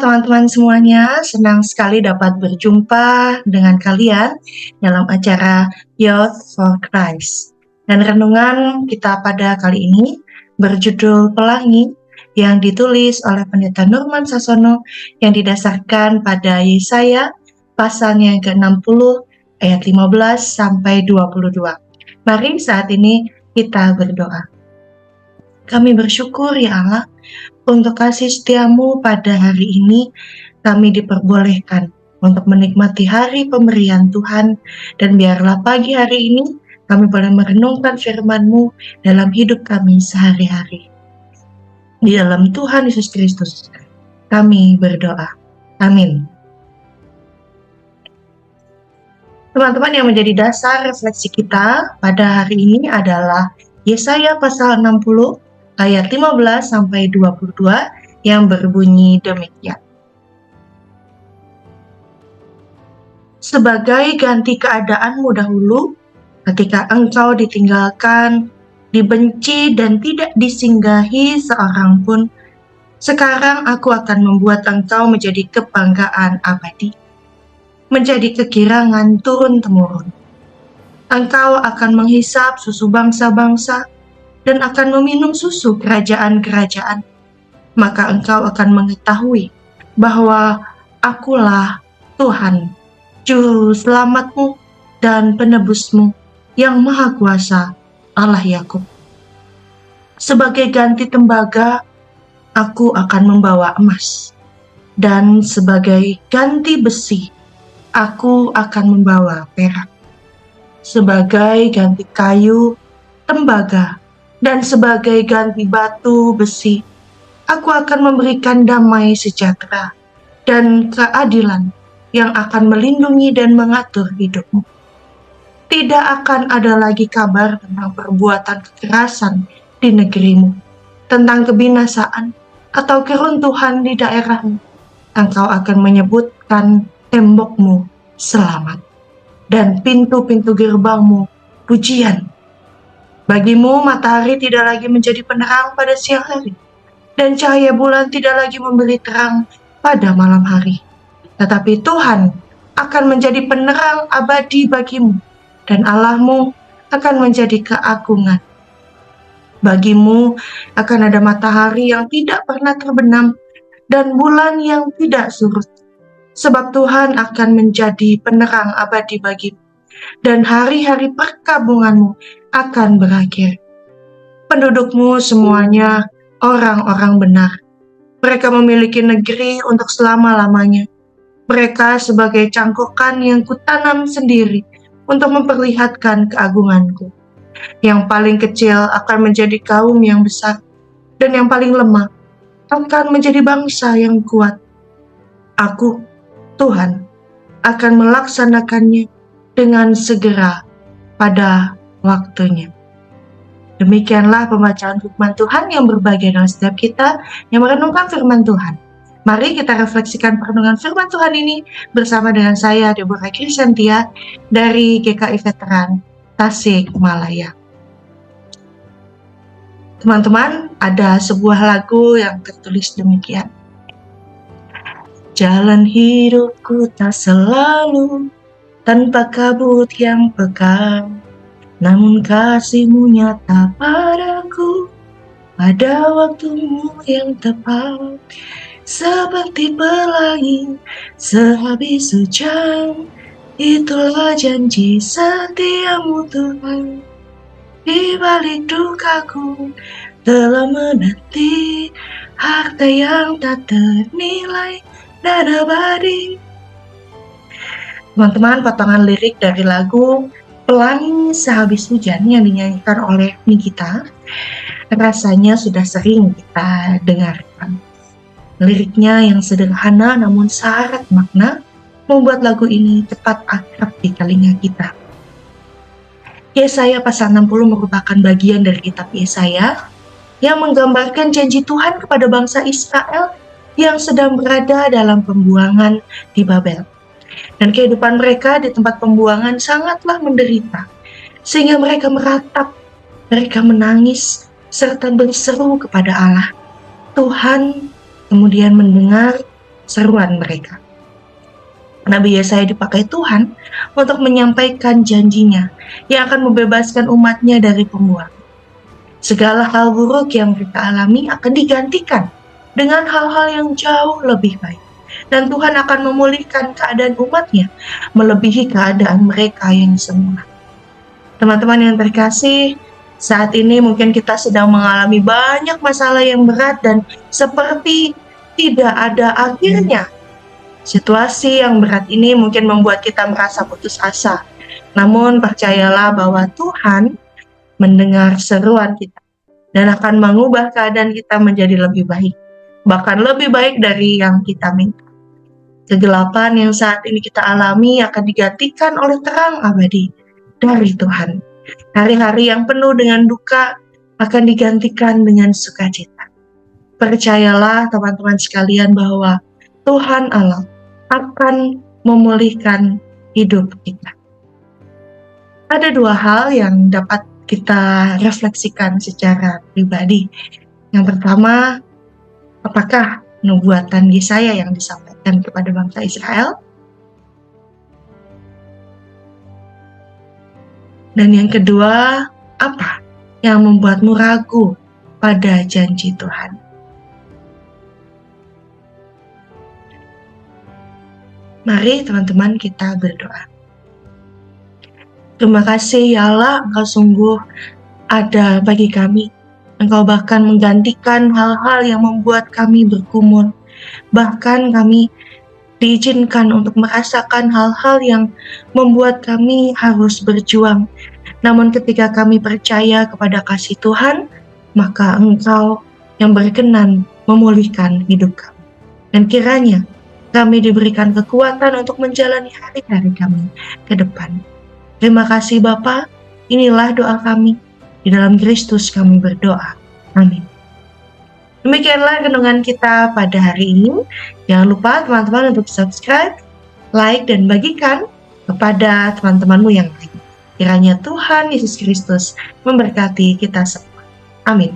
teman-teman semuanya, senang sekali dapat berjumpa dengan kalian dalam acara Youth for Christ. Dan renungan kita pada kali ini berjudul Pelangi yang ditulis oleh Pendeta Nurman Sasono yang didasarkan pada Yesaya pasalnya yang ke-60 ayat 15 sampai 22. Mari saat ini kita berdoa. Kami bersyukur ya Allah untuk kasih setiamu pada hari ini. Kami diperbolehkan untuk menikmati hari pemberian Tuhan, dan biarlah pagi hari ini kami boleh merenungkan firman-Mu dalam hidup kami sehari-hari. Di dalam Tuhan Yesus Kristus kami berdoa. Amin. Teman-teman, yang menjadi dasar refleksi kita pada hari ini adalah Yesaya pasal 60 ayat 15 sampai 22 yang berbunyi demikian. Sebagai ganti keadaanmu dahulu, ketika engkau ditinggalkan, dibenci dan tidak disinggahi seorang pun, sekarang aku akan membuat engkau menjadi kebanggaan abadi, menjadi kegirangan turun-temurun. Engkau akan menghisap susu bangsa-bangsa dan akan meminum susu kerajaan-kerajaan, maka engkau akan mengetahui bahwa akulah Tuhan, Juru Selamatmu dan Penebusmu yang Maha Kuasa, Allah Yakub. Sebagai ganti tembaga, aku akan membawa emas, dan sebagai ganti besi, aku akan membawa perak. Sebagai ganti kayu, tembaga, dan sebagai ganti batu besi, aku akan memberikan damai sejahtera dan keadilan yang akan melindungi dan mengatur hidupmu. Tidak akan ada lagi kabar tentang perbuatan kekerasan di negerimu, tentang kebinasaan atau keruntuhan di daerahmu. Engkau akan menyebutkan tembokmu selamat dan pintu-pintu gerbangmu pujian. Bagimu matahari tidak lagi menjadi penerang pada siang hari, dan cahaya bulan tidak lagi memberi terang pada malam hari. Tetapi Tuhan akan menjadi penerang abadi bagimu, dan Allahmu akan menjadi keagungan. Bagimu akan ada matahari yang tidak pernah terbenam, dan bulan yang tidak surut. Sebab Tuhan akan menjadi penerang abadi bagimu, dan hari-hari perkabunganmu akan berakhir. Pendudukmu semuanya orang-orang benar. Mereka memiliki negeri untuk selama-lamanya. Mereka sebagai cangkukan yang kutanam sendiri untuk memperlihatkan keagunganku. Yang paling kecil akan menjadi kaum yang besar, dan yang paling lemah akan menjadi bangsa yang kuat. Aku, Tuhan, akan melaksanakannya dengan segera pada waktunya. Demikianlah pembacaan firman Tuhan yang berbahagia dalam setiap kita yang merenungkan firman Tuhan. Mari kita refleksikan perenungan firman Tuhan ini bersama dengan saya, Deborah Krisantia, dari GKI Veteran Tasikmalaya. Teman-teman, ada sebuah lagu yang tertulis demikian. Jalan hidupku tak selalu tanpa kabut yang pekat, namun kasih-Mu nyata padaku pada waktumu yang tepat. Seperti pelangi sehabis hujan, itulah janji setia-Mu Tuhan. Di balik dukaku telah menanti harta yang tak ternilai dan abadi. Teman-teman, potongan lirik dari lagu Pelangi Sehabis Hujan yang dinyanyikan oleh Nikita rasanya sudah sering kita dengarkan. Liriknya yang sederhana namun syarat makna membuat lagu ini cepat akrab di telinga kita. Yesaya pasal 60 merupakan bagian dari kitab Yesaya yang menggambarkan janji Tuhan kepada bangsa Israel yang sedang berada dalam pembuangan di Babel. Dan kehidupan mereka di tempat pembuangan sangatlah menderita, sehingga mereka meratap, mereka menangis, serta berseru kepada Allah. Tuhan kemudian mendengar seruan mereka. Nabi Yesaya dipakai Tuhan untuk menyampaikan janjinya yang akan membebaskan umatnya dari pembuangan. Segala hal buruk yang mereka alami akan digantikan dengan hal-hal yang jauh lebih baik. Dan Tuhan akan memulihkan keadaan umatnya melebihi keadaan mereka yang semula. Teman-teman yang terkasih, saat ini mungkin kita sedang mengalami banyak masalah yang berat dan seperti tidak ada akhirnya. Situasi yang berat ini mungkin membuat kita merasa putus asa. Namun percayalah bahwa Tuhan mendengar seruan kita dan akan mengubah keadaan kita menjadi lebih baik. Bahkan lebih baik dari yang kita minta. Kegelapan yang saat ini kita alami akan digantikan oleh terang abadi dari Tuhan. Hari-hari yang penuh dengan duka akan digantikan dengan sukacita. Percayalah teman-teman sekalian bahwa Tuhan Allah akan memulihkan hidup kita. Ada dua hal yang dapat kita refleksikan secara pribadi. Yang pertama, apakah nubuatan Yesaya yang disampaikan kepada bangsa Israel? Dan yang kedua, apa yang membuatmu ragu pada janji Tuhan? Mari teman-teman kita berdoa. Terima kasih ya Allah, Engkau sungguh ada bagi kami. Engkau bahkan menggantikan hal-hal yang membuat kami bergumul. Bahkan kami diizinkan untuk merasakan hal-hal yang membuat kami harus berjuang. Namun ketika kami percaya kepada kasih Tuhan, maka Engkau yang berkenan memulihkan hidup kami. Dan kiranya kami diberikan kekuatan untuk menjalani hari-hari kami ke depan. Terima kasih Bapa, inilah doa kami. Di dalam Kristus kami berdoa. Amin. Demikianlah renungan kita pada hari ini. Jangan lupa teman-teman untuk subscribe, like, dan bagikan kepada teman-temanmu yang lain. Kiranya Tuhan Yesus Kristus memberkati kita semua. Amin.